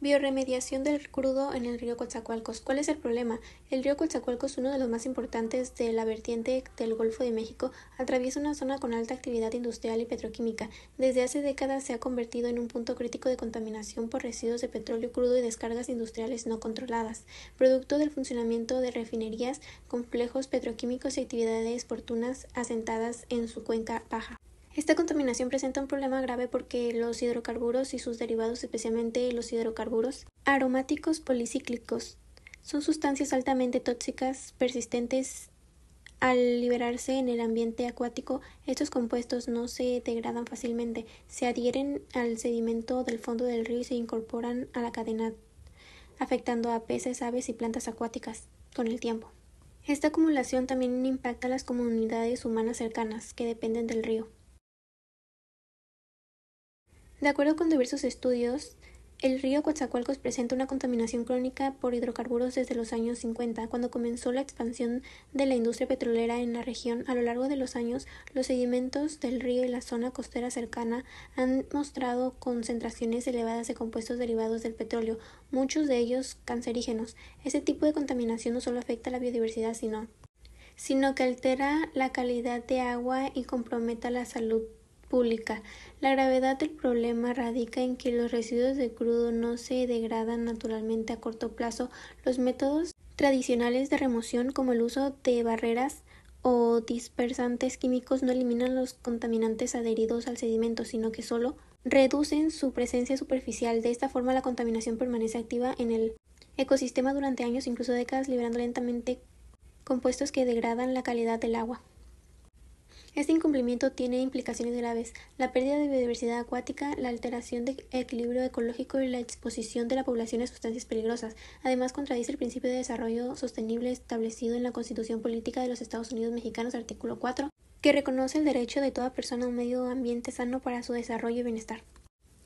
Biorremediación del crudo en el río Coatzacoalcos. ¿Cuál es el problema? El río Coatzacoalcos, uno de los más importantes de la vertiente del Golfo de México, atraviesa una zona con alta actividad industrial y petroquímica. Desde hace décadas se ha convertido en un punto crítico de contaminación por residuos de petróleo crudo y descargas industriales no controladas, producto del funcionamiento de refinerías, complejos petroquímicos y actividades portunas asentadas en su cuenca baja. Esta contaminación presenta un problema grave porque los hidrocarburos y sus derivados, especialmente los hidrocarburos aromáticos policíclicos, son sustancias altamente tóxicas persistentes. Al liberarse en el ambiente acuático, estos compuestos no se degradan fácilmente, se adhieren al sedimento del fondo del río y se incorporan a la cadena, afectando a peces, aves y plantas acuáticas con el tiempo. Esta acumulación también impacta a las comunidades humanas cercanas que dependen del río. De acuerdo con diversos estudios, el río Coatzacoalcos presenta una contaminación crónica por hidrocarburos desde los años 50, cuando comenzó la expansión de la industria petrolera en la región. A lo largo de los años, los sedimentos del río y la zona costera cercana han mostrado concentraciones elevadas de compuestos derivados del petróleo, muchos de ellos cancerígenos. Este tipo de contaminación no solo afecta a la biodiversidad, sino que altera la calidad de agua y compromete la salud pública. La gravedad del problema radica en que los residuos de crudo no se degradan naturalmente a corto plazo. Los métodos tradicionales de remoción, como el uso de barreras o dispersantes químicos, no eliminan los contaminantes adheridos al sedimento, sino que solo reducen su presencia superficial. De esta forma, la contaminación permanece activa en el ecosistema durante años, incluso décadas, liberando lentamente compuestos que degradan la calidad del agua. Este incumplimiento tiene implicaciones graves: la pérdida de biodiversidad acuática, la alteración del equilibrio ecológico y la exposición de la población a sustancias peligrosas. Además, contradice el principio de desarrollo sostenible establecido en la Constitución Política de los Estados Unidos Mexicanos, artículo 4, que reconoce el derecho de toda persona a un medio ambiente sano para su desarrollo y bienestar.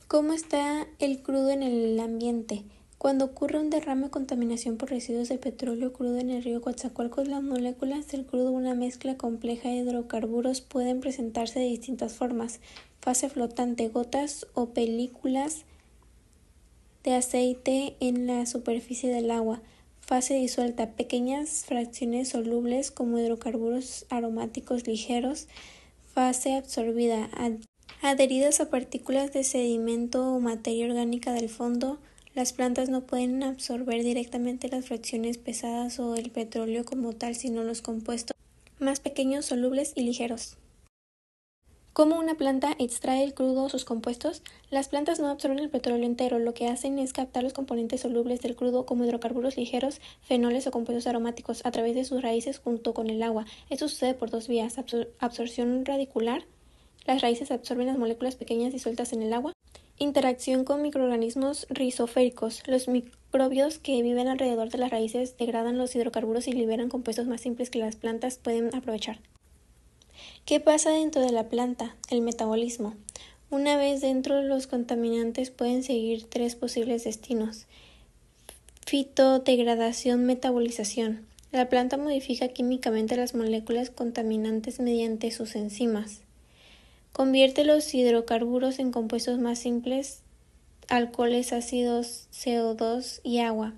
¿Cómo está el crudo en el ambiente? Cuando ocurre un derrame o contaminación por residuos de petróleo crudo en el río Coatzacoalcos, las moléculas del crudo, una mezcla compleja de hidrocarburos, pueden presentarse de distintas formas: fase flotante, gotas o películas de aceite en la superficie del agua; fase disuelta, pequeñas fracciones solubles como hidrocarburos aromáticos ligeros; fase absorbida, adheridas a partículas de sedimento o materia orgánica del fondo. Las plantas no pueden absorber directamente las fracciones pesadas o el petróleo como tal, sino los compuestos más pequeños, solubles y ligeros. ¿Cómo una planta extrae el crudo o sus compuestos? Las plantas no absorben el petróleo entero. Lo que hacen es captar los componentes solubles del crudo, como hidrocarburos ligeros, fenoles o compuestos aromáticos, a través de sus raíces junto con el agua. Esto sucede por dos vías: absorción radicular. Las raíces absorben las moléculas pequeñas disueltas en el agua. Interacción con microorganismos rizoféricos. Los microbios que viven alrededor de las raíces degradan los hidrocarburos y liberan compuestos más simples que las plantas pueden aprovechar. ¿Qué pasa dentro de la planta? El metabolismo. Una vez dentro, los contaminantes pueden seguir tres posibles destinos: fitodegradación, metabolización. La planta modifica químicamente las moléculas contaminantes mediante sus enzimas. Convierte los hidrocarburos en compuestos más simples, alcoholes, ácidos, CO2 y agua.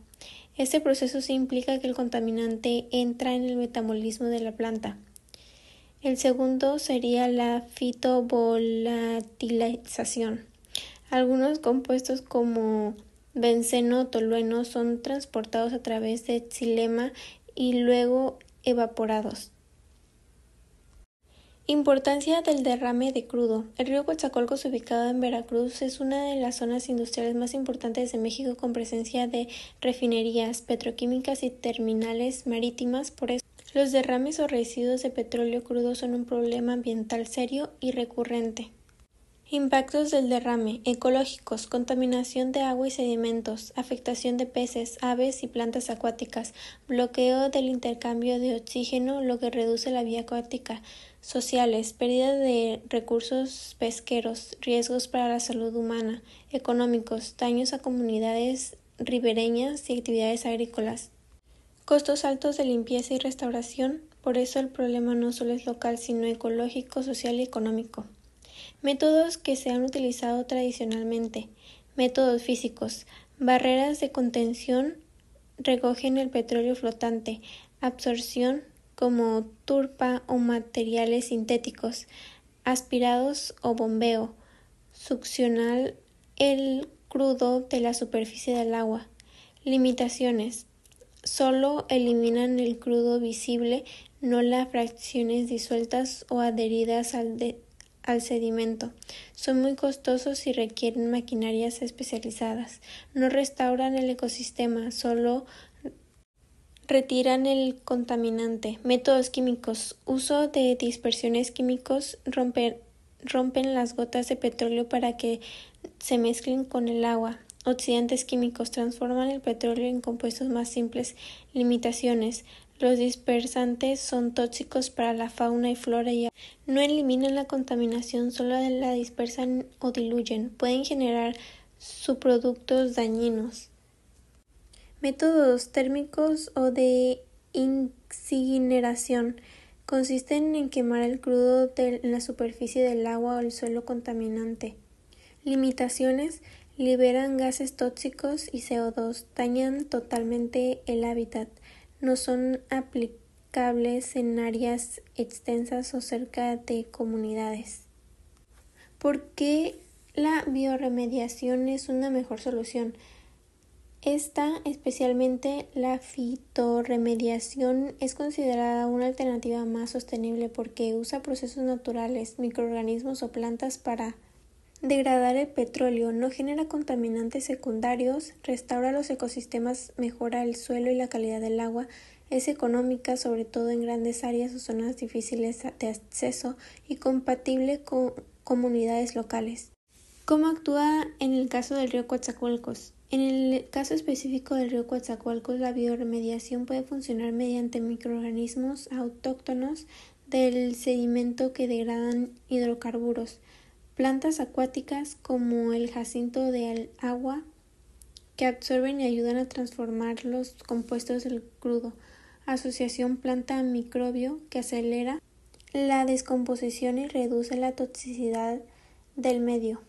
Este proceso sí implica que el contaminante entra en el metabolismo de la planta. El segundo sería la fitovolatilización. Algunos compuestos como benceno o tolueno son transportados a través de xilema y luego evaporados. Importancia del derrame de crudo. El río Coatzacoalcos, ubicado en Veracruz, es una de las zonas industriales más importantes de México, con presencia de refinerías petroquímicas y terminales marítimas. Por eso, los derrames o residuos de petróleo crudo son un problema ambiental serio y recurrente. Impactos del derrame: ecológicos: contaminación de agua y sedimentos, afectación de peces, aves y plantas acuáticas, bloqueo del intercambio de oxígeno, lo que reduce la vida acuática. Sociales: pérdida de recursos pesqueros, riesgos para la salud humana. Económicos: daños a comunidades ribereñas y actividades agrícolas. Costos altos de limpieza y restauración. Por eso el problema no solo es local, sino ecológico, social y económico. Métodos que se han utilizado tradicionalmente. Métodos físicos: Barreras de contención recogen el petróleo flotante, absorción como turba o materiales sintéticos, aspirados o bombeo, succionar el crudo de la superficie del agua. Limitaciones. Solo eliminan el crudo visible, no las fracciones disueltas o adheridas al sedimento. Son muy costosos y requieren maquinarias especializadas. No restauran el ecosistema, solo retiran el contaminante. Métodos químicos. Uso de dispersiones químicos. Rompen las gotas de petróleo para que se mezclen con el agua. Oxidantes químicos. Transforman el petróleo en compuestos más simples. Limitaciones. Los dispersantes son tóxicos para la fauna y flora y no eliminan la contaminación, solo la dispersan o diluyen. Pueden generar subproductos dañinos. Métodos térmicos o de incineración consisten en quemar el crudo en la superficie del agua o el suelo contaminante. Limitaciones: liberan gases tóxicos y CO2, dañan totalmente el hábitat, no son aplicables en áreas extensas o cerca de comunidades. ¿Por qué la bioremediación es una mejor solución? Esta, especialmente la fitorremediación, es considerada una alternativa más sostenible porque usa procesos naturales, microorganismos o plantas para degradar el petróleo, no genera contaminantes secundarios, restaura los ecosistemas, mejora el suelo y la calidad del agua, es económica, sobre todo en grandes áreas o zonas difíciles de acceso, y compatible con comunidades locales. ¿Cómo actúa en el caso del río Coatzacoalcos? En el caso específico del río Coatzacoalcos, la bioremediación puede funcionar mediante microorganismos autóctonos del sedimento que degradan hidrocarburos, plantas acuáticas como el jacinto de agua que absorben y ayudan a transformar los compuestos del crudo, asociación planta-microbio que acelera la descomposición y reduce la toxicidad del medio.